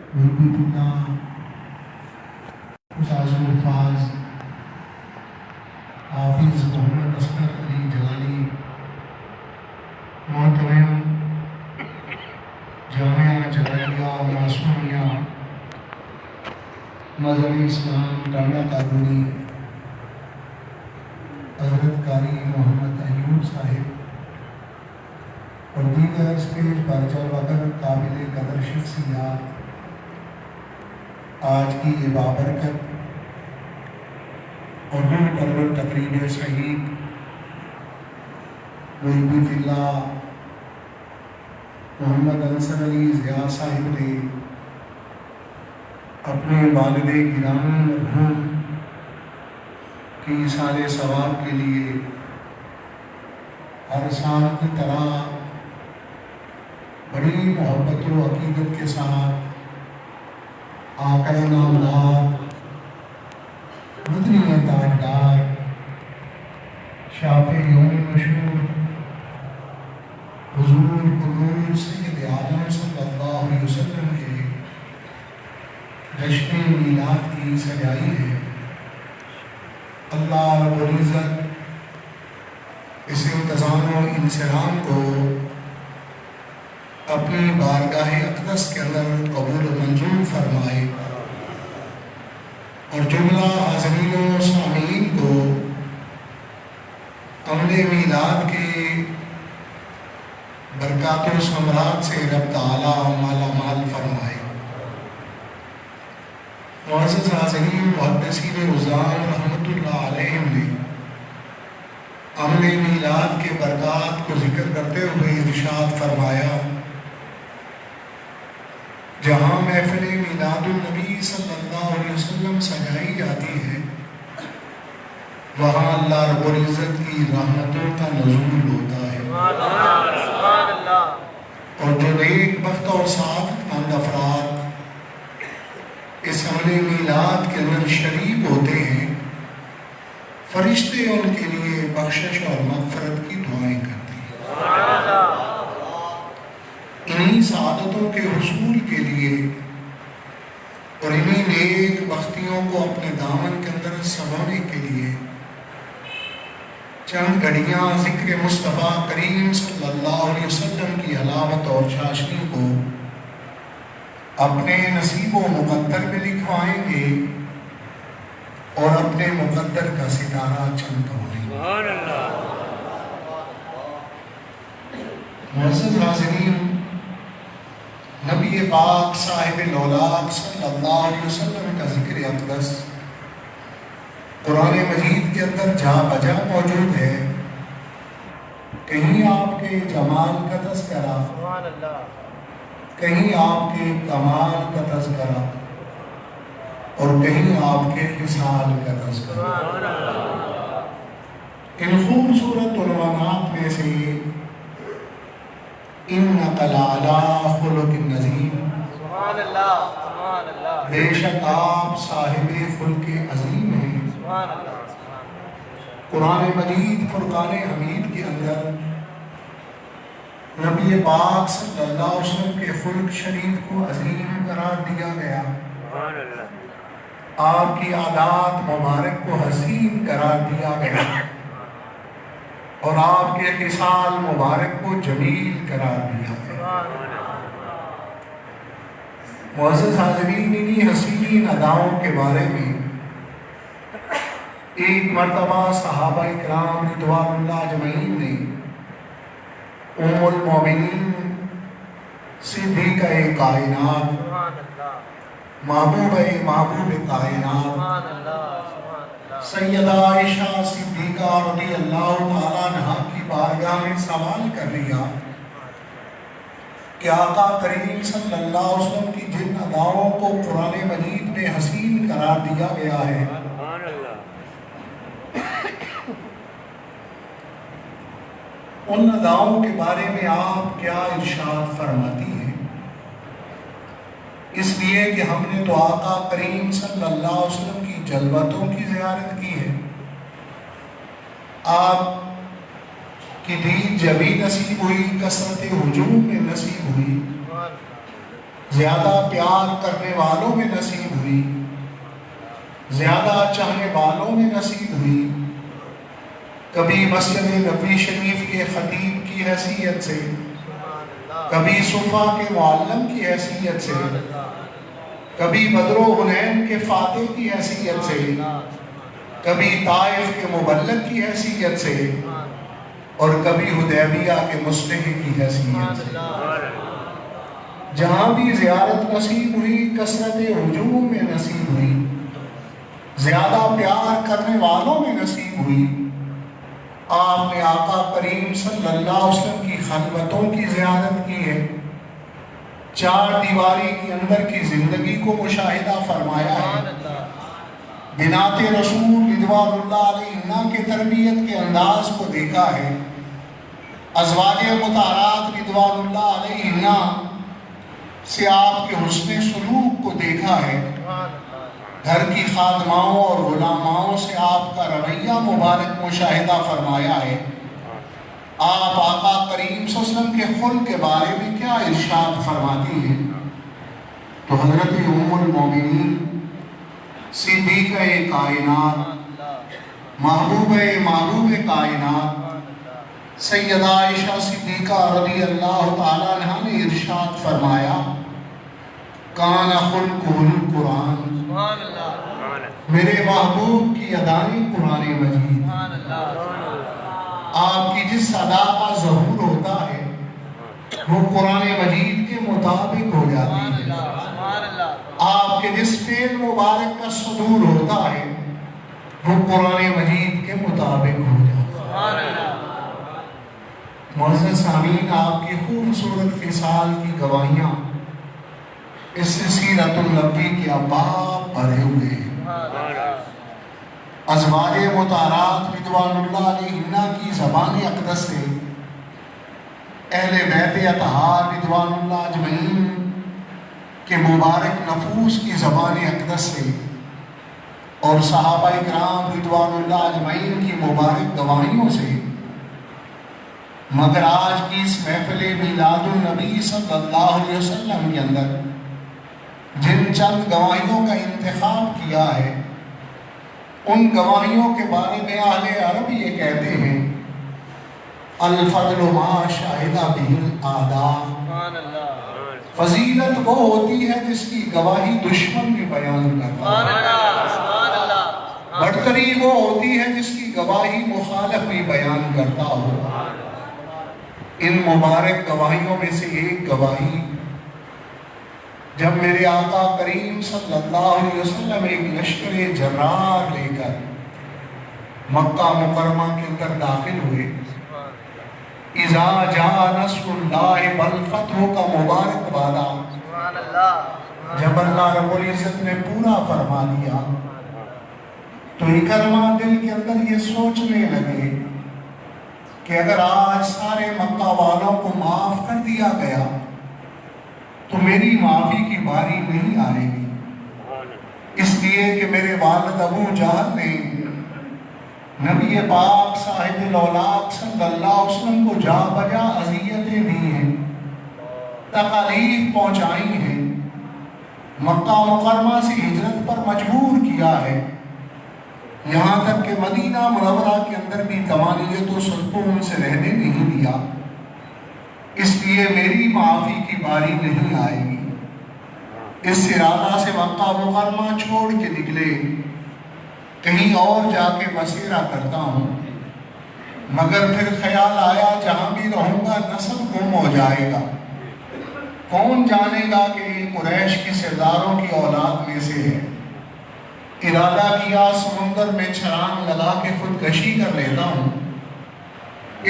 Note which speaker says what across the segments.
Speaker 1: محبی اللہ استاذ الفاظ حافظ محمد اصغر علی جلالی، محترم جامعہ جلالیہ معصومیہ مذہبی اسلام ٹانڈہ کالونی، حضرت قاری محمد ایوب صاحب اور دیگر اسٹیج پر جلوگر قابل قدر شخصیات، آج کی یہ بابرکت اور روح پرور تقریب سعید محبی اللہ محمد انصر علی ضیاء صاحب نے اپنے والد گرامی مرحوم کی ایصال ثواب کے لیے ہر سال کی طرح بڑی محبت و عقیدت کے ساتھ آقا نامدار مدنی تاجدار شافع یوم مشہور حضور قدوم سید عالم صلی اللہ علیہ وسلم کے جشن میلاد کی سجائی ہے۔ اللہ رب العزت اس انتظام و انصرام کو اپنی بارگاہ اقدس کے اندر قبول و منظور فرمائے اور جملہ حاضرین و سامعین کو عمل میلاد کے برکات و ثمرات سے رب تعالی مالا مال فرمائے۔ معزز حاضرین، محدثین عظام رحمۃ اللہ علیہم نے عمل میلاد کے برکات کو ذکر کرتے ہوئے ارشاد فرمایا، جہاں محفل میلاد النبی صلی اللہ علیہ وسلم سجائی جاتی ہے وہاں اللہ رب العزت کی رحمتوں کا نزول ہوتا ہے، اور جو نیک بخت اور سعادت مند افراد اس عمل میلاد کے اندر شریک ہوتے ہیں، فرشتے ان کے لیے بخشش اور مغفرت کی دعائیں کرتے ہیں۔ انہی سعادتوں کے حصول کے لیے اور انہی نیک بختیوں کو اپنے دامن کے اندر سمونے کے لیے چند گھڑیاں ذکر مصطفیٰ کریم صلی اللہ علیہ وسلم کی حلاوت اور چاشنی کو اپنے نصیب و مقدر میں لکھوائیں گے اور اپنے مقدر کا ستارہ چمکائیں گے۔ معزز حاضرین، نبی پاک صاحب الاولاق صلی اللہ علیہ وسلم کا ذکر اقدس قرآن مجید کے اندر جا بجا موجود ہے۔ کہیں آپ کے جمال کا تذکرہ، کہیں آپ کے کمال کا تذکرہ اور کہیں آپ کے خصال کا تذکرہ۔ ان خوبصورت عنوانات میں سے اِنَّكَ لَعَلَىٰ خُلُقٍ عَظِيمٍ، بے شک آپ صاحب خلق عظیم ہیں۔ قرآن مجید فرقان حمید کے اندر نبی پاک صلی اللہ علیہ وسلم کے خلق شریف کو عظیم قرار دیا گیا، آپ کی عادات مبارک کو حسین قرار دیا گیا اور آپ کے خصال مبارک کو جمیل قرار دیا گیا۔ معزز حاضرین، انہی حسین اداؤں کے بارے میں ایک مرتبہ صحابہ اکرام رضوان اللہ اجمعین نے ام المومنین صدیقہ کائنات محبوب کائنات سیدہ عائشہ صدیقہ رضی اللہ تعالیٰ عنہا کی بارگاہ میں سوال کر لیا کہ آقا کریم صلی اللہ علیہ وسلم کی جن اداؤں کو قرآن مجید میں حسین قرار دیا گیا ہے، ان اداؤں کے بارے میں آپ کیا ارشاد فرماتی ہیں؟ اس لیے کہ ہم نے تو آقا کریم صلی اللہ علیہ وسلم کی جلوتوں کی زیارت کی ہے، آپ کی دید جبھی نصیب ہوئی، کثرت ہجوم میں نصیب ہوئی، زیادہ پیار کرنے والوں میں نصیب ہوئی، زیادہ چاہنے والوں میں نصیب ہوئی۔ کبھی مسجد نبوی شریف کے خطیب کی حیثیت سے، کبھی صفا کے معلم کی حیثیت سے، کبھی بدر و حنین کے فاتح کی حیثیت سے، کبھی طائف کے مبلغ کی حیثیت سے، اور کبھی حدیبیہ کے مصلح کی حیثیت سے۔ جہاں بھی زیارت نصیب ہوئی، کثرت ہجوم میں نصیب ہوئی، زیادہ پیار کرنے والوں میں نصیب ہوئی۔ آپ نے آقا کریم صلی اللہ علیہ وسلم کی خلوتوں کی زیارت کی ہے، چار دیواری کے اندر کی زندگی کو مشاہدہ فرمایا ہے، بنات رسول رضوان اللہ علیہ کے تربیت کے انداز کو دیکھا ہے، ازواج مطہرات رضوان اللہ علیہ سے آپ کے حسن سلوک کو دیکھا ہے، گھر کی خادماؤں اور غلاماؤں سے آپ کا رویہ مبارک مشاہدہ فرمایا ہے۔ آپ آقا کریم صلی اللہ علیہ وسلم کے خلق کے بارے میں کیا ارشاد فرماتی ہیں؟ تو حضرت ام المومنین صدیقہ کائنات، محبوب کائنات سیدہ عائشہ صدیقہ رضی اللہ تعالیٰ عنہ نے ارشاد فرمایا، کان خلقہ القرآن، میرے محبوب کی ادائیں قرآن مجید، آپ کی جس ادا کا ظہور ہوتا ہے وہ قرآن مجید کے مطابق ہو جاتی ہے، آپ کے جس فعل مبارک کا صدور ہوتا ہے وہ قرآن مجید کے مطابق ہو جاتا ہے۔ معزز سامعین، آپ کی خوبصورت خصال کی گواہیاں اس سے سیرت النبی کے ابواب بھرے ہوئے ہیں۔ ازواج مطہرات رضوان اللہ علیہن کی زبان اقدس سے، اہل بیت اطہار رضوان اللہ اجمعین کے مبارک نفوس کی زبان اقدس سے، اور صحابہ کرام رضوان اللہ اجمعین کی مبارک گواہیوں سے، مگر آج کی اس محفل میلاد النبی صلی اللہ علیہ وسلم کے اندر جن چند گواہیوں کا انتخاب کیا ہے، ان گواہیوں کے بارے میں اہل عرب یہ کہتے ہیں، الفضل ما شاہد بہ الاعداء، فضیلت وہ ہوتی ہے جس کی گواہی دشمن بھی بیان کرتا ہے، برتری وہ ہوتی ہے جس کی گواہی مخالف بھی بیان کرتا ہو۔ ان مبارک گواہیوں میں سے ایک گواہی، جب میرے آقا کریم صلی اللہ علیہ وسلم ایک لشکر جرار لے کر مکہ مکرمہ کے اندر داخل ہوئے، اذا جاء نصر اللہ والفتح کا مبارک وعدہ جب اللہ رب العزت نے پورا فرما دیا، تو اکرمہ دل کے اندر یہ سوچنے لگے کہ اگر آج سارے مکہ والوں کو معاف کر دیا گیا تو میری معافی کی باری نہیں آئے گی، اس لیے کہ میرے والد ابو جہل نے نبی پاک صاحب الاولاق صلی اللہ علیہ وسلم کو جا بجا اذیتیں دی ہیں، تکالیف پہنچائی ہیں، مکہ مکرمہ سے ہجرت پر مجبور کیا ہے، یہاں تک کہ مدینہ منورہ کے اندر بھی طمانینت و سکون سے رہنے نہیں دیا، اس لیے میری معافی کی باری نہیں آئے گی۔ اس ارادہ سے مکہ مکرمہ چھوڑ کے نکلے، کہیں اور جا کے بسیرا کرتا ہوں، مگر پھر خیال آیا جہاں بھی رہوں گا نسل گم ہو جائے گا، کون جانے گا کہ یہ قریش کی سرداروں کی اولاد میں سے ہے۔ ارادہ کیا سمندر میں چھلانگ لگا کے خودکشی کر لیتا ہوں۔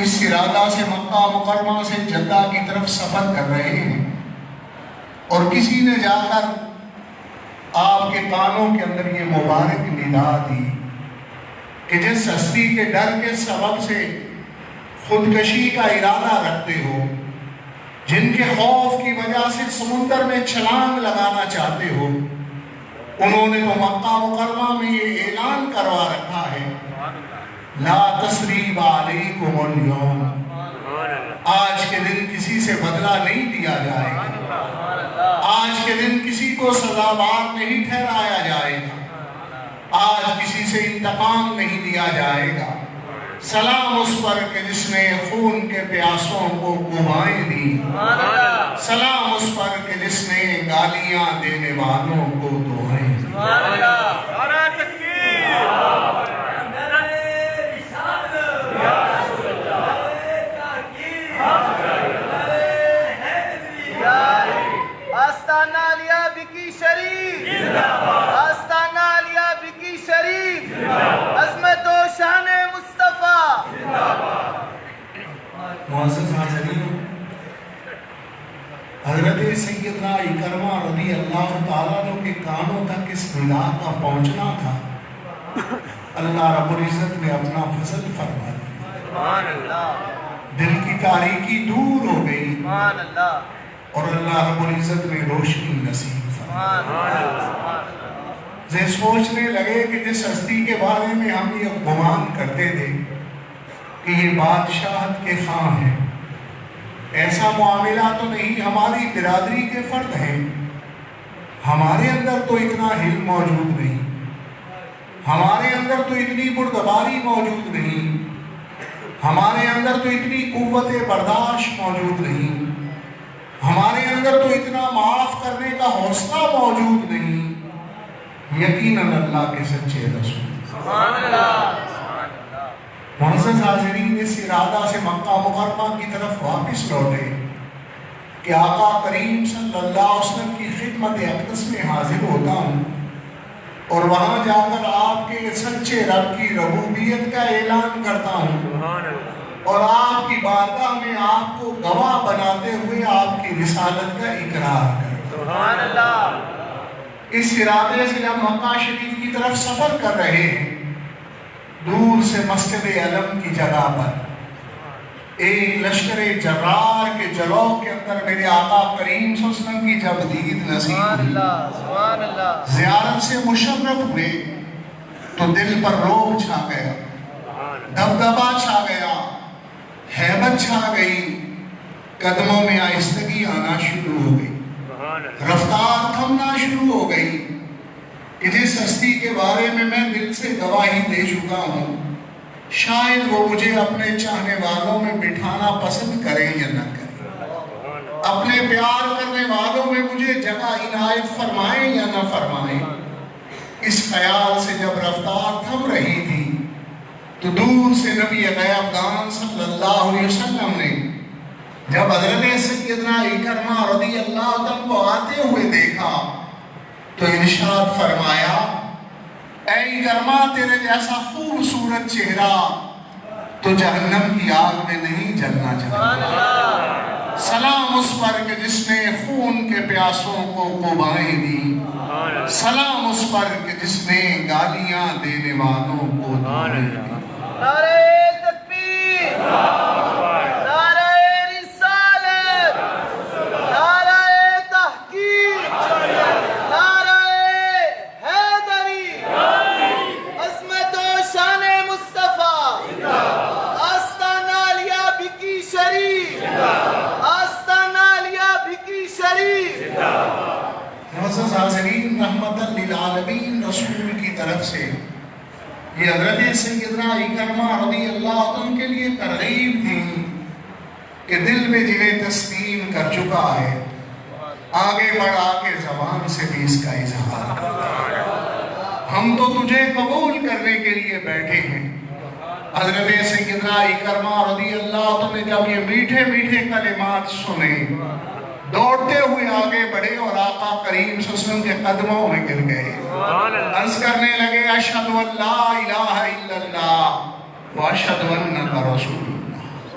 Speaker 1: اس ارادہ سے مکہ مکرمہ سے جدہ کی طرف سفر کر رہے ہیں، اور کسی نے جا کر آپ کے کانوں کے اندر یہ مبارک ندا دی کہ جس ہستی کے ڈر کے سبب سے خودکشی کا ارادہ رکھتے ہو، جن کے خوف کی وجہ سے سمندر میں چھلانگ لگانا چاہتے ہو، انہوں نے تو مکہ مکرمہ میں یہ اعلان کروا رکھا ہے، لا تثریب علیکم اليوم، آج کے دن کسی سے بدلہ نہیں دیا جائے گا، آج کے دن کسی کو سزاوار نہیں ٹھہرایا جائے گا، آج کسی سے انتقام نہیں لیا جائے گا۔ سلام اس پر کہ جس نے خون کے پیاسوں کو گوائیں دی، سلام اس پر کہ جس نے گالیاں دینے والوں کو دعائیں دی۔
Speaker 2: آستانہ علیہ بکی شریف، آستانہ علیہ بکی شریف، عظمت و شان مصطفیٰ۔
Speaker 1: معزز حاضرین، حضرت سیدنا اکرمہ رضی اللہ تعالیٰ عنہ کے کانوں تک اس ندا کا پہنچنا تھا، اللہ رب العزت نے اپنا فضل فرما دیا، دل کی تاریکی دور ہو گئی اور اللہ رب العزت نے روشنی نصیب فرمائی۔ یہ سوچنے لگے کہ جس ہستی کے بارے میں ہم یہ گمان کرتے تھے کہ یہ بادشاہت کے خواہ ہیں، ایسا معاملہ تو نہیں، ہماری برادری کے فرد ہیں، ہمارے اندر تو اتنا علم موجود نہیں، ہمارے اندر تو اتنی بردباری موجود نہیں، ہمارے اندر تو اتنی قوت برداشت موجود نہیں، ہمارے اندر تو اتنا معاف کرنے کا حوصلہ موجود نہیں۔ یقیناً اللہ کے سچے رسول۔ معزز حاضرین، اس ارادہ سے مکہ مکرمہ کی طرف واپس لوٹے کہ آقا کریم صلی اللہ علیہ وسلم کی خدمت اقدس میں حاضر ہوتا ہوں اور وہاں جا کر آپ کے سچے رب کی ربوبیت کا اعلان کرتا ہوں اور آپ کی بارگاہ میں آپ کو گواہ بناتے ہوئے آپ کی رسالت کا اقرار کرتا ہوں۔ اس ارادے سے جب مکہ شریف کی طرف سفر کر رہے ہیں، دور سے مسجد علم کی جگہ پر ایک لشکر جرار کے جلو کے اندر میرے آقا کریم صلی اللہ علیہ وسلم کی جب دید نصیب ہوئی، زیارت سے مشرف ہوئے تو دل پر روب چھا گیا، دبدبا چھا گیا، ہیبت چھا گئی، قدموں میں آہستگی آنا شروع ہو گئی، رفتار تھمنا شروع ہو گئی کہ جس ہستی کے بارے میں میں دل سے گواہی دے چکا ہوں، شاید وہ مجھے اپنے چاہنے والوں میں بٹھانا پسند کریں یا نہ کریں، اپنے پیار کرنے والوں میں مجھے جگہ عنایت فرمائیں یا نہ فرمائیں۔ اس خیال سے جب رفتار تھم رہی تھی تو دور سے نبی غیب دان صلی اللہ علیہ وسلم نے جب حضرت سیدنا اکرمہ رضی اللہ عنہ کو آتے ہوئے دیکھا تو ارشاد فرمایا، اے اکرمہ، تیرے جیسا خوبصورت چہرہ تو جہنم کی آگ میں نہیں جلنا چاہتا۔ سلام اس پر کہ جس نے خون کے پیاسوں کو قبائیں دی، سلام اس پر کہ جس نے گالیاں دینے والوں کو دعائیں دی۔
Speaker 2: نعرہ تکبیر، نعرہ رسالت، نعرہ تحقیق، نعرہ حیدری، عظمت و شان مصطفیٰ، آستانہ علیہ بکی شریف، آستانہ علیہ بکی شریف۔
Speaker 1: معزز حاضرین، رحمت للعالمین رسول کی طرف سے یہ حضرت سیدنا اکرمہ رضی اللہ عنہ کے لیے ترغیب تھی کہ دل میں جنہیں تسلیم کر چکا ہے آگے بڑھا کے زبان سے بھی اس کا اظہار کر۔ ہم تو تجھے قبول کرنے کے لیے بیٹھے ہیں۔ حضرت سیدنا اکرمہ رضی اللہ عنہ نے جب یہ میٹھے میٹھے کلمات سنے، دوڑتے ہوئے آگے بڑھے اور آقا کریم صلی اللہ علیہ وسلم کے قدموں میں گر گئے، عرض کرنے لگے، اشہد ان لا الہ الا اللہ واشہد انک رسول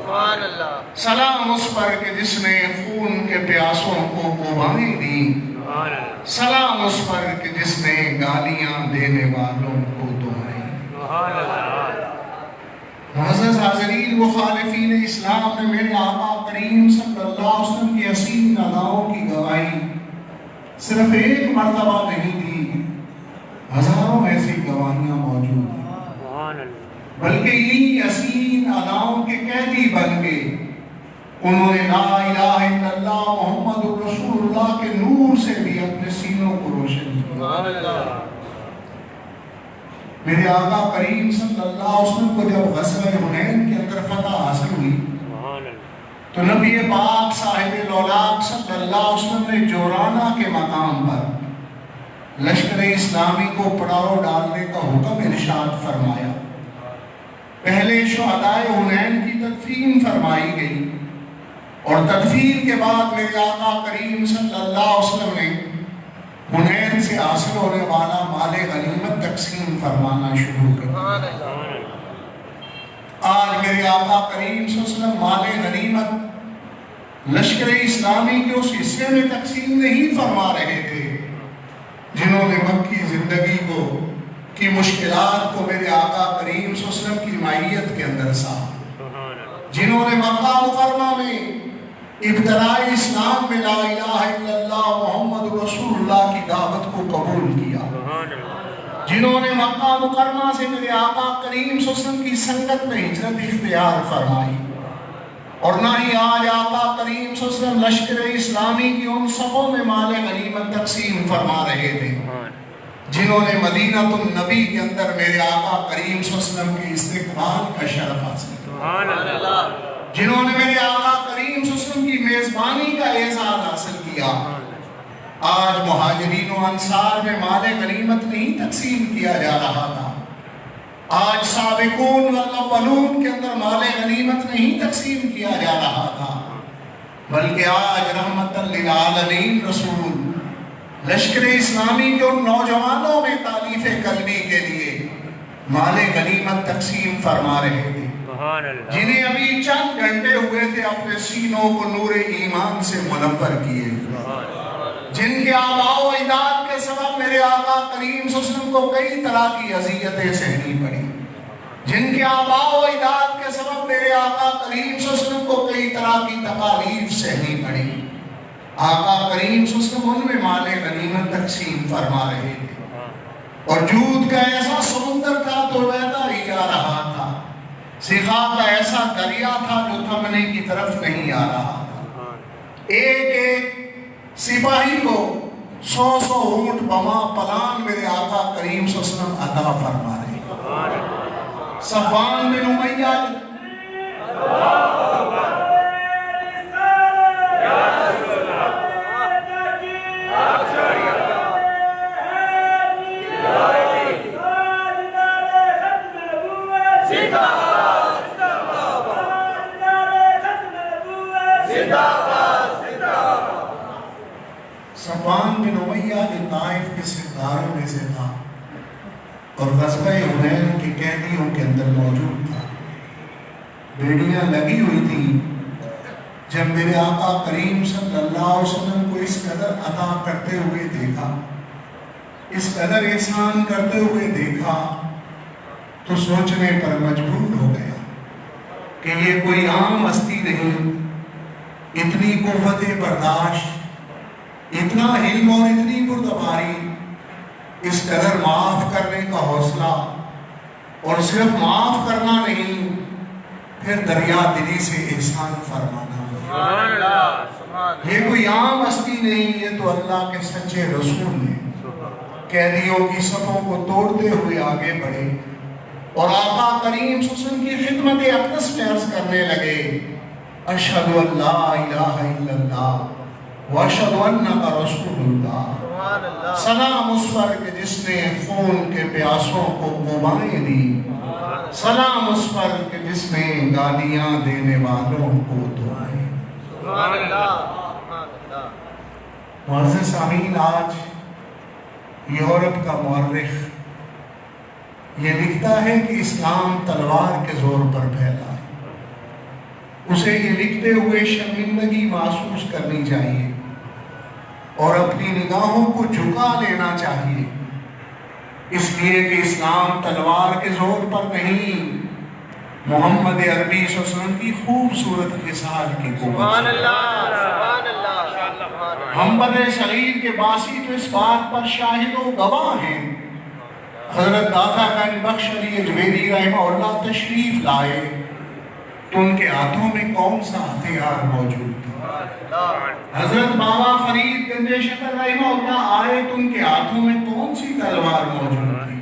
Speaker 1: اللہ۔ سلام اس پر کہ جس نے خون کے پیاسوں کو قبائیں دی، سلام اس پر کہ جس نے گالیاں دینے والوں کو دعائیں دی۔ معزز حاضرین، مخالفین اسلام نے میرے آقا کریم صلی اللہ علیہ وسلم کی حسین اداؤں کی گواہی صرف ایک مرتبہ نہیں دی، ہزاروں ایسی گواہیاں موجود ہیں، بلکہ یہ حسین اداؤں کے قیدی بن کے انہوں نے لا الہ الا اللہ محمد رسول اللہ کے نور سے بھی اپنے سینوں کو روشن کیا۔ میرے آقا کریم صلی اللہ علیہ وسلم کو جب غزوہ حنین کے اندر فتح حاصل ہوئی تو نبی پاک صاحب لولاک صلی اللہ علیہ وسلم نے جورانا کے مقام پر لشکر اسلامی کو پڑاؤ ڈالنے کا حکم ارشاد فرمایا۔ پہلے شہدائے حنین کی تدفین فرمائی گئی اور تدفین کے بعد میرے آقا کریم صلی اللہ علیہ وسلم نے حنین سے حاصل ہونے والا مال غنیمت تقسیم فرمانا شروع کر دیا۔ آج میرے آقا کریم صلی اللہ علیہ وسلم مال غنیمت لشکر اسلامی کے اس حصے میں تقسیم نہیں فرما رہے تھے جنہوں نے مکی زندگی کی مشکلات کو میرے آقا کریم صلی اللہ علیہ وسلم کی معیت کے اندر ساہا، جنہوں نے مکہ مکرمہ میں ابتدائی اسلام میں لا الہ الا اللہ محمد رسول اللہ کی دعوت کو قبول کیا، جنہوں نے مکہ مکرمہ سے میرے آقا کریم صلی اللہ علیہ وسلم کی سنگت میں ہجرت اختیار فرمائی، اور نہ ہی آج آقا کریم صلی اللہ علیہ وسلم لشکر اسلامی کی ان صفوں میں مال غنیمت تقسیم فرما رہے تھے جنہوں نے مدینہ النبی کے اندر میرے آقا کریم صلی اللہ علیہ وسلم کے استقبال کا شرف حاصل کیا، جنہوں نے میرے آقا کریم صلی اللہ علیہ وسلم کی میزبانی کا اعزاز حاصل کیا۔ آج مہاجرین و انصار میں مال غنیمت نہیں تقسیم کیا جا رہا تھا، آج سابقون والاولون کے اندر مال غنیمت نہیں تقسیم کیا جا رہا تھا، بلکہ آج رحمت للعالمین رسول لشکر اسلامی کے ان نوجوانوں میں تالیف قلبی کے لیے مال غنیمت تقسیم فرما رہے تھے جنہیں ابھی چند گھنٹے ہوئے تھے اپنے سینوں کو نور ایمان سے منور کیے، جن کے آباء و اجداد کے سبب میرے آقا کریم صلی اللہ علیہ وسلم کو کئی طرح کی اذیتیں سہنی پڑی، جن کے آباء و اجداد کے سبب میرے آقا کریم صلی اللہ علیہ وسلم کو کئی طرح کی تکالیف سہنی پڑی، آقا کریم صلی اللہ علیہ وسلم ان میں مال غنیمت تقسیم فرما رہے تھے، اور جود کا ایسا سمندر تھا تو بہتا ہی جا رہا تھا، سخا کا ایسا دریا تھا جو تھمنے کی طرف نہیں آ رہا تھا، ایک ایک سپاہی کو 100 اونٹ بما پلان میرے آقا کریم صلی اللہ علیہ وسلم عطا فرما رہے۔ صفوان بن امیہ صفوان بن امیہ جو طائف کے سرداروں میں سے تھا اور غزوہ حنین کے قیدیوں کے اندر موجود تھا، بیڑیاں لگی ہوئی تھیں جب میرے آقا کریم صلی اللہ علیہ وسلم کو اس قدر عطا کرتے ہوئے دیکھا، اس قدر احسان کرتے ہوئے دیکھا تو سوچنے پر مجبور ہو گیا کہ یہ کوئی عام ہستی نہیں، اتنی قوت برداشت، اتنا علم اور اتنی بردباری، اس قدر معاف کرنے کا حوصلہ، اور صرف معاف کرنا نہیں پھر دریا دلی سے احسان فرمانا، یہ کوئی عام ہستی نہیں، یہ تو اللہ کے سچے رسول نے قیدیوں کی صفوں کو توڑتے ہوئے آگے بڑھے اور آقا کریم صلی اللہ علیہ وسلم کی خدمت اقدس میں عرض کرنے لگے، اشہد ان لا الہ الا اللہ واشہد انک رسول اللہ، سلام اس پر کہ جس نے خون کے پیاسوں کو قوائیں دی، سلام اس پر کہ جس نے گالیاں دینے والوں کو دعائیں۔ معزز سامعین، آج یورپ کا مورخ یہ لکھتا ہے کہ اسلام تلوار کے زور پر پھیلا ہے، اسے یہ لکھتے ہوئے شرمندگی محسوس کرنی چاہیے اور اپنی نگاہوں کو جھکا لینا چاہیے، اس لیے کہ اسلام تلوار کے زور پر نہیں، محمد عربی صلی اللہ علیہ وسلم کی خوبصورت خصال کی قوت سے۔ ہم بر صغیر کے باسی تو اس بات پر شاہد و گواہ ہیں، حضرت داتا گنج بخش علی اجویری رحمہ اللہ تشریف لائے تو ان کے ہاتھوں میں کون سا ہتھیار موجود تھا؟ حضرت بابا فرید گنج شکر رحمہ اللہ آئے تو ان کے ہاتھوں میں کون سی تلوار موجود تھی؟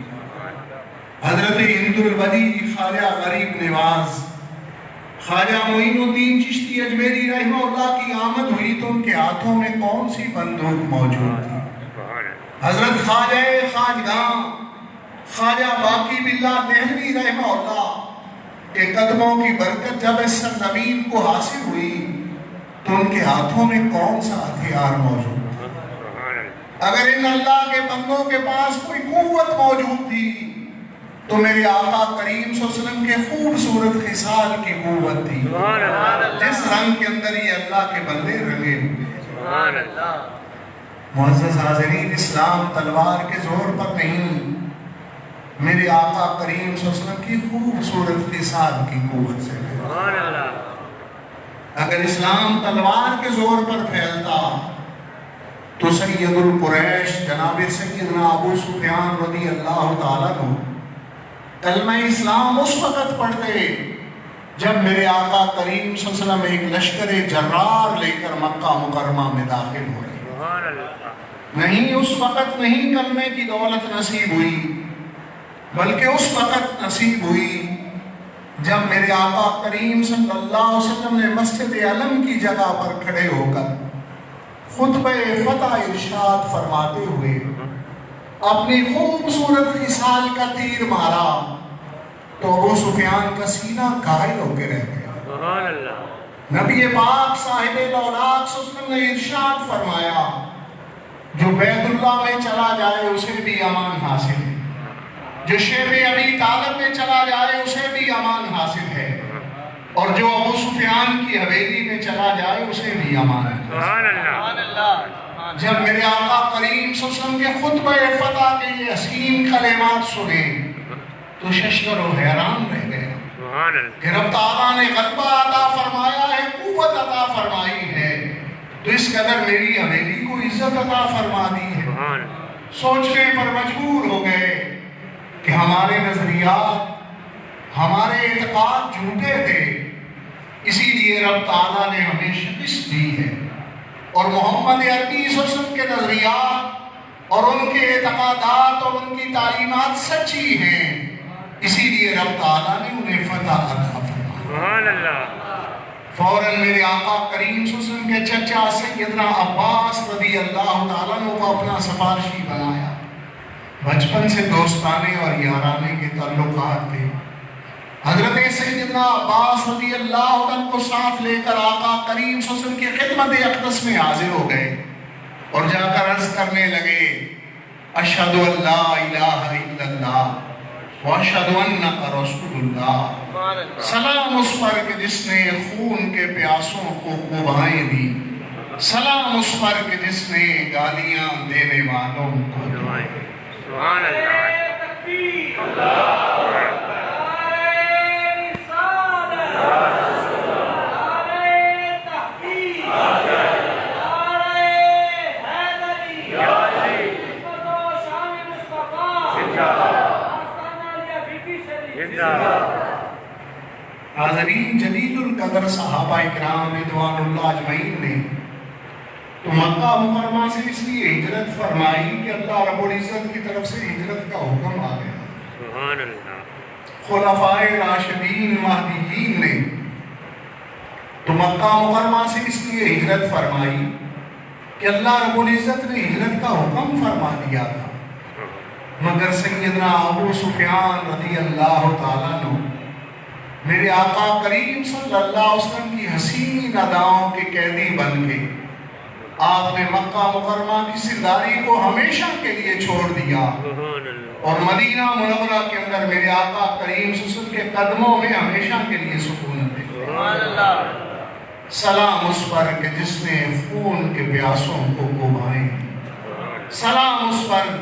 Speaker 1: حضرت ہند الودی خواجہ غریب نواز خواجہ معین الدین چشتی اجمیری رحمہ اللہ کی آمد ہوئی تو ان کے ہاتھوں میں کون سی بندوق موجود تھی؟ حضرت خواجہ خواجگاں خواجہ باقی باللہ دہلوی رحمہ اللہ کے قدموں کی برکت جب اس سرزمین کو حاصل ہوئی تو ان کے ہاتھوں میں کون سا ہتھیار موجود تھا؟ اگر ان اللہ کے بندوں کے پاس کوئی قوت موجود تھی تو میرے آقا کریم صلی اللہ علیہ وسلم کے خوبصورت خصال کی قوت تھی، جس رنگ کے اندر یہ اللہ کے بندے رنگے ہوئے۔ معزز حاضرین، اسلام تلوار کے زور پر نہیں، میرے آقا کریم صلی اللہ علیہ وسلم کی خوبصورت خصال کی قوت سے ہے۔ اگر اسلام تلوار کے زور پر پھیلتا تو سید القریش جناب سیدنا ابو سفیان رضی اللہ تعالیٰ عنہ کلمہ اسلام اس وقت پڑھتے جب میرے آقا کریم صلی اللہ علیہ وسلم ایک لشکر جرار لے کر مکہ مکرمہ میں داخل ہوئے۔ نہیں، اس وقت نہیں کلمے کی دولت نصیب ہوئی، بلکہ اس وقت نصیب ہوئی جب میرے آقا کریم صلی اللہ علیہ وسلم نے مسجد علم کی جگہ پر کھڑے ہو کر خطبہ فتح ارشاد فرماتے ہوئے اپنی خوبصورت خصال کا تیر مارا تو ابو سفیان کا سینہ گھائل ہو کے رہ گیا۔ نبی پاک صاحب لولاک صلی اللہ علیہ وسلم نے ارشاد فرمایا جو بیت اللہ میں چلا جائے اسے بھی امان حاصل ہے، جو شیب ابی طالب میں چلا جائے اسے بھی امان حاصل ہے، اور جو ابو سفیان کی حویلی میں چلا جائے اسے بھی امان ہے۔ جب میرے آقا کریم صلی اللہ علیہ وسلم کے خطبہ فتح کے یہ حسین کلمات سنے تو ششدر و حیران رہ گئے کہ رب تعالیٰ نے غلبہ عطا فرمایا ہے، قوت عطا فرمائی ہے، تو اس قدر میری حویلی کو عزت عطا فرما دی ہے۔ سوچنے پر مجبور ہو گئے کہ ہمارے نظریات، ہمارے اعتقاد جھوٹے تھے، اسی لیے رب تعالیٰ نے ہمیں شکست دی ہے، اور محمد عربی صلی اللہ علیہ وسلم کے نظریات اور ان کے اعتقادات اور ان کی تعلیمات سچی ہیں، اسی لیے رب تعالیٰ نے انہیں فتح عطا فرمایا۔ فوراً میرے آقا کریم صلی اللہ علیہ وسلم کے چچا سیدنا عباس رضی اللہ تعالیٰ عنہ کو اپنا سفارشی بنایا۔ بچپن سے دوستانے اور یارانے کے تعلقات تھے۔ حضرت سیدنا عباس رضی اللہ عنہ کو ساتھ لے کر آقا کریم صلی اللہ علیہ وسلم کی خدمت اقدس میں حاضر ہو گئے اور جا کر عرض کرنے لگے اشہد ان لا الہ الا اللہ واشہد انک رسول اللہ۔ سلام اس پر کہ جس نے خون کے پیاسوں کو قبائیں دی، سلام اس پر کہ جس نے گالیاں دینے والوں کو دعائیں۔ سبحان اللہ۔ حاضرین، جلیل القدر صحابہ اکرام رضوان اللہ اجمعین نے تو مکہ مکرمہ سے اس لیے ہجرت فرمائی کہ اللہ رب العزت کی طرف سے ہجرت کا حکم آ گیا۔ سبحان اللہ۔ خلفائے راشدین مہدیین نے تو مکہ مکرمہ سے اس لیے ہجرت فرمائی کہ اللہ رب العزت نے ہجرت کا حکم فرما دیا تھا، مگر سیدنا ابو سفیان رضی اللہ تعالیٰ عنہ میرے آقا کریم صلی اللہ علیہ وسلم کی حسین اداؤں کے قیدی بن کے آپ نے مکہ مکرمہ کی سرداری کو ہمیشہ کے لیے چھوڑ دیا اور مدینہ منورہ کے اندر میرے آقا کریم صلی اللہ علیہ وسلم کے قدموں میں ہمیشہ کے لیے سکون دے۔ سلام اس پر کہ جس نے خون کے پیاسوں کو قبائیں، سلام اس پر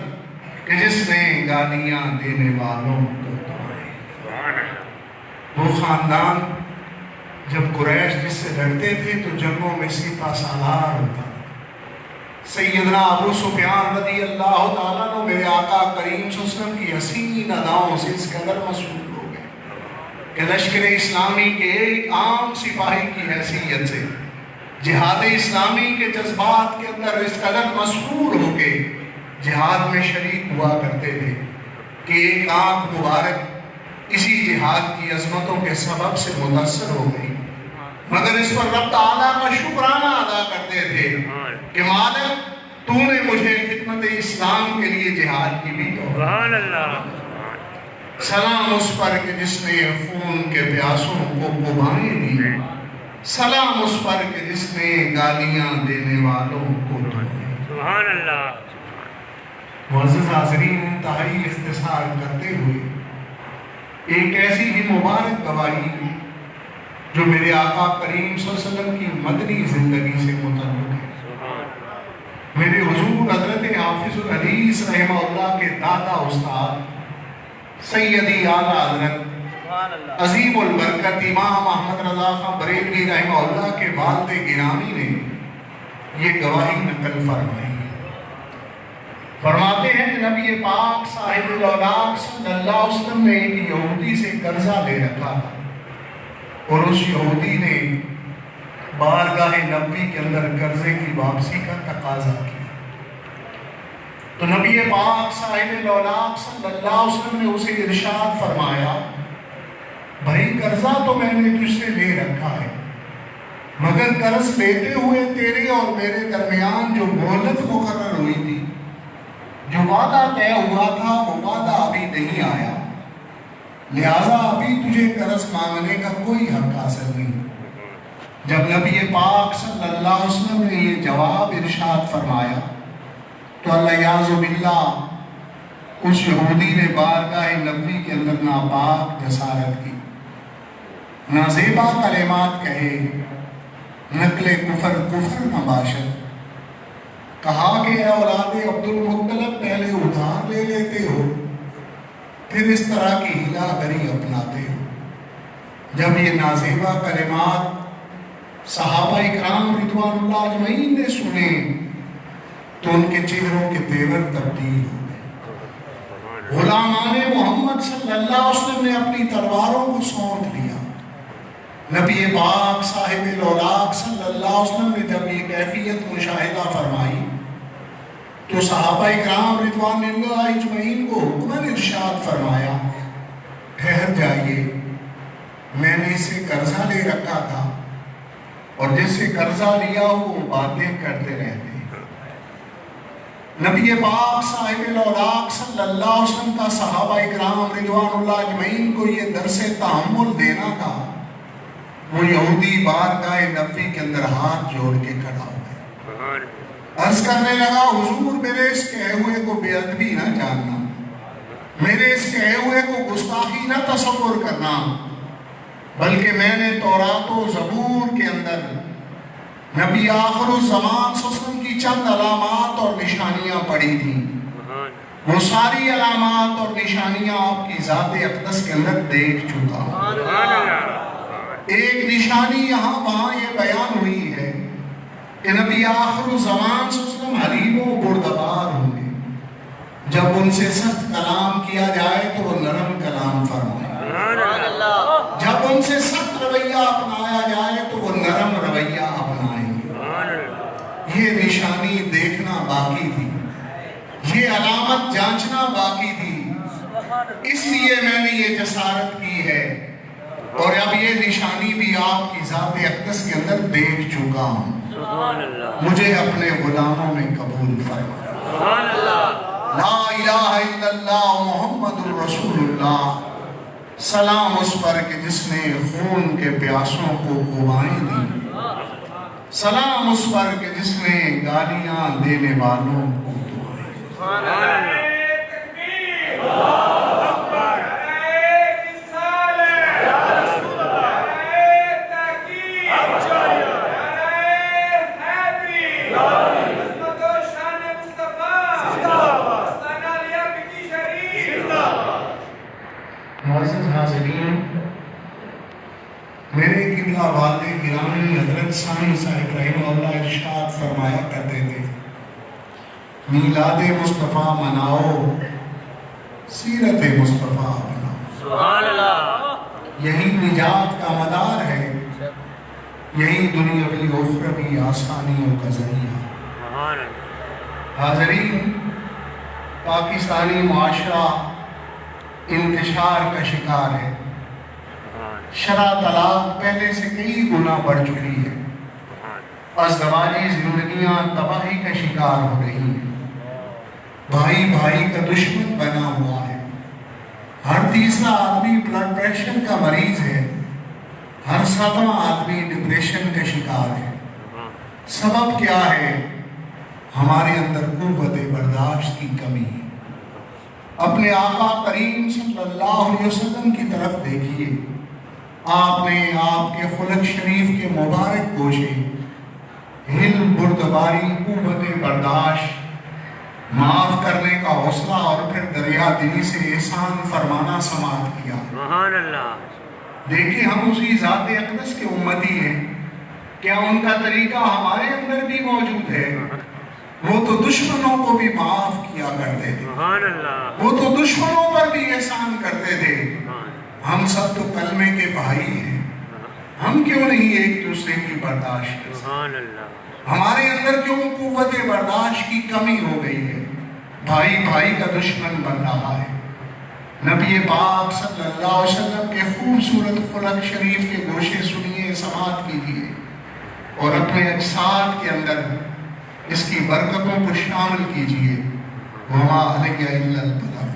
Speaker 1: کہ جس نے گالیاں دینے والوں کو دعائیں۔ وہ خاندان جب قریش جس سے لڑتے تھے تو جنگوں میں سپہ سالار ہوتا۔ سیدنا ابو سفیان رضی اللہ تعالیٰ عنہ میرے آقا کریم صلی اللہ علیہ وسلم کی حسین اداؤں سے اس قدر مسحور ہو گئے کہ لشکر اسلامی کے ایک عام سپاہی کی حیثیت سے جہاد اسلامی کے جذبات کے اندر اس قدر مسحور ہو کے جہاد میں شریک ہوا کرتے تھے کہ ایک آنکھ مبارک اسی جہاد کی عظمتوں کے سبب سے متاثر ہو گئی، مگر اس پر رب تعالیٰ کا شکرانہ ادا کرتے تھے کہ مالک تو نے مجھے خدمت اسلام کے لیے جہاد کی بھی توفیق۔ سلام اس پر کہ جس نے خون کے پیاسوں کو قبائیں دی، سلام اس پر کہ جس نے گالیاں دینے والوں کو
Speaker 3: سبحان اللہ۔
Speaker 1: معزز حاضرین، انتہائی اختصار کرتے ہوئے ایک ایسی ہی مبارک گواہی جو میرے آقا کریم صلی اللہ علیہ وسلم کی مدنی زندگی سے متعلق ہے۔ میرے حضور حضرت حافظ الحدیث رحمہ اللہ کے دادا استاد سیدی اعلیٰ حضرت عظیم البرکت امام احمد رضا خان بریلوی رحمہ اللہ کے والد گرامی نے یہ گواہی نقل فرمائی۔ فرماتے ہیں کہ نبی پاک صاحب الاولاق صلی اللہ علیہ وسلم نے ایک یہودی سے قرضہ لے رکھا اور اس یہودی نے بارگاہ نبوی کے اندر قرضے کی واپسی کا تقاضا کیا، تو نبی پاک صاحب الاولاق صلی اللہ علیہ وسلم نے اسے ارشاد فرمایا، بھائی قرضہ تو میں نے تجھ سے لے رکھا ہے، مگر قرض لیتے ہوئے تیرے اور میرے درمیان جو مہلت مقرر ہوئی تھی، جو وعدہ طے ہوا تھا، وہ وعدہ ابھی نہیں آیا، لہٰذا ابھی تجھے قرض مانگنے کا کوئی حق حاصل نہیں۔ جب نبی پاک صلی اللہ علیہ وسلم نے یہ جواب ارشاد فرمایا تو اللہ باللہ اس یہودی نے بارگاہ نبوی کے اندر ناپاک جسارت کی، نازیبا کلمات کہے، نقل کفر نہ باشد، کہا کہ اے اولاد عبد المطلب پہلے ادھار لے لیتے ہو پھر اس طرح کی ہیلا گری اپناتے ہو۔ جب یہ نازیبا کلمات صحابہ اکرام رضوان اللہ اجمعین نے سنے تو ان کے چہروں کے تیور تبدیل ہو گئے۔ غلامان محمد صلی اللہ علیہ وسلم نے اپنی تلواروں کو سونت لیا۔ نبی پاک صاحب الاولاق صلی اللہ علیہ وسلم نے جب یہ کیفیت مشاہدہ فرمائی تو صحابہ اکرام رضوان اللہ اجمعین کو حکماً ارشاد فرمایا، ٹھہر جائیے، میں نے اسے قرضہ لے رکھا تھا اور جس سے قرضہ لیا وہ باتیں کرتے رہتے۔ نبی پاک صاحب الاولاق صلی اللہ علیہ وسلم کا صحابہ اکرام رضوان اللہ اجمعین کو یہ درس تحمل دینا تھا، وہ یہودی بارگاہ نبوی کے اندر ہاتھ جوڑ کے کھڑا ہو گیا، عرض کرنے لگا، حضور میرے اس کہے ہوئے کو بے ادبی نہ جاننا، میرے اس کہے ہوئے کو گستاخی نہ تصور کرنا، بلکہ میں نے تورات و زبور کے اندر نبی آخر الزمان صلی اللہ علیہ وسلم کی چند علامات اور نشانیاں پڑھی تھیں، وہ ساری علامات اور نشانیاں آپ کی ذات اقدس کے اندر دیکھ چکا ہوں۔ ایک نشانی یہاں وہاں یہ بیان ہوئی ہے کہ نبی آخر الزمان صلی اللہ علیہ وسلم حلیم و بردبار ہوں گے، جب ان سے سخت کلام کیا جائے تو وہ نرم کلام فرمائے، جب ان سے سخت رویہ اپنایا جائے تو وہ نرم رویہ اپنائیں گے۔ یہ نشانی دیکھنا باقی تھی، یہ علامت جانچنا باقی تھی، اس لیے میں نے یہ جسارت کی ہے اور اب یہ نشانی بھی آپ کی ذات اقدس کے اندر دیکھ چکا ہوں، مجھے اپنے غلاموں میں قبول فرما۔ لا الہ الا اللہ محمد الرسول اللہ، سلام اس پر کہ جس نے خون کے پیاسوں کو قبائیں دی، سلام اس پر کہ جس نے گالیاں دینے والوں کو دعائیں۔ معزز حاضرین، میرے قبلہ والد گرامی حضرت ثانی صاحب رحمہ اللہ ارشاد فرمایا کرتے تھے، میلاد مصطفیٰ مناؤ، سیرت مصطفیٰ اپناؤ۔
Speaker 3: سبحان اللہ۔
Speaker 1: یہی نجات کا مدار ہے، یہی دنیاوی و اخروی آسانیوں کا ذریعہ۔
Speaker 3: سبحان اللہ۔
Speaker 1: حاضرین، پاکستانی معاشرہ انتشار کا شکار ہے۔ شرح طلاق پہلے سے کئی گنا بڑھ چکی ہے۔ ازدواجی زندگیاں تباہی کا شکار ہو رہی ہیں۔ بھائی بھائی کا دشمن بنا ہوا ہے۔ ہر تیسرا آدمی بلڈ پریشر کا مریض ہے۔ ہر ساتواں آدمی ڈپریشن کا شکار ہے۔ سبب کیا ہے؟ ہمارے اندر قوت برداشت کی کمی ہے۔ اپنے آقا کریم صلی اللہ علیہ وسلم کی طرف دیکھیے، آپ نے آپ کے خلق شریف کے مبارک گوشے حلم، بردباری، قوت برداشت، معاف کرنے کا حوصلہ اور پھر دریا دلی سے احسان فرمانا سماعت کیا۔
Speaker 3: سبحان اللہ۔
Speaker 1: دیکھیں، ہم اسی ذات اقدس کے امتی ہیں، کیا ان کا طریقہ ہمارے اندر بھی موجود ہے؟ وہ تو دشمنوں کو بھی معاف کیا کرتے تھے،
Speaker 3: سبحان اللہ۔
Speaker 1: وہ تو دشمنوں پر بھی احسان کرتے تھے۔ ہم سب تو کلمے کے بھائی ہیں، ہم کیوں نہیں ایک دوسرے کی برداشت کرتے؟
Speaker 3: سبحان اللہ۔
Speaker 1: ہمارے اندر کیوں قوت برداشت کی کمی ہو گئی ہے؟ بھائی بھائی کا دشمن بن رہا ہے۔ نبی پاک صلی اللہ علیہ وسلم کے خوبصورت خلق شریف کے گوشے سنیے، سماعت کیجیے اور اپنے اجساد کے اندر اس کی برکتوں کو شامل کیجیے۔ وما علیہ الا البلاغ۔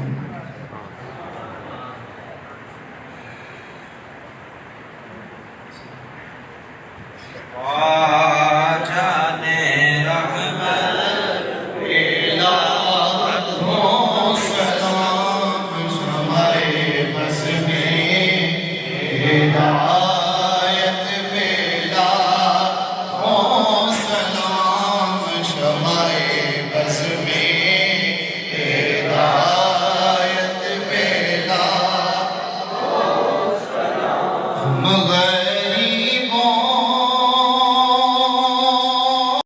Speaker 4: مغرب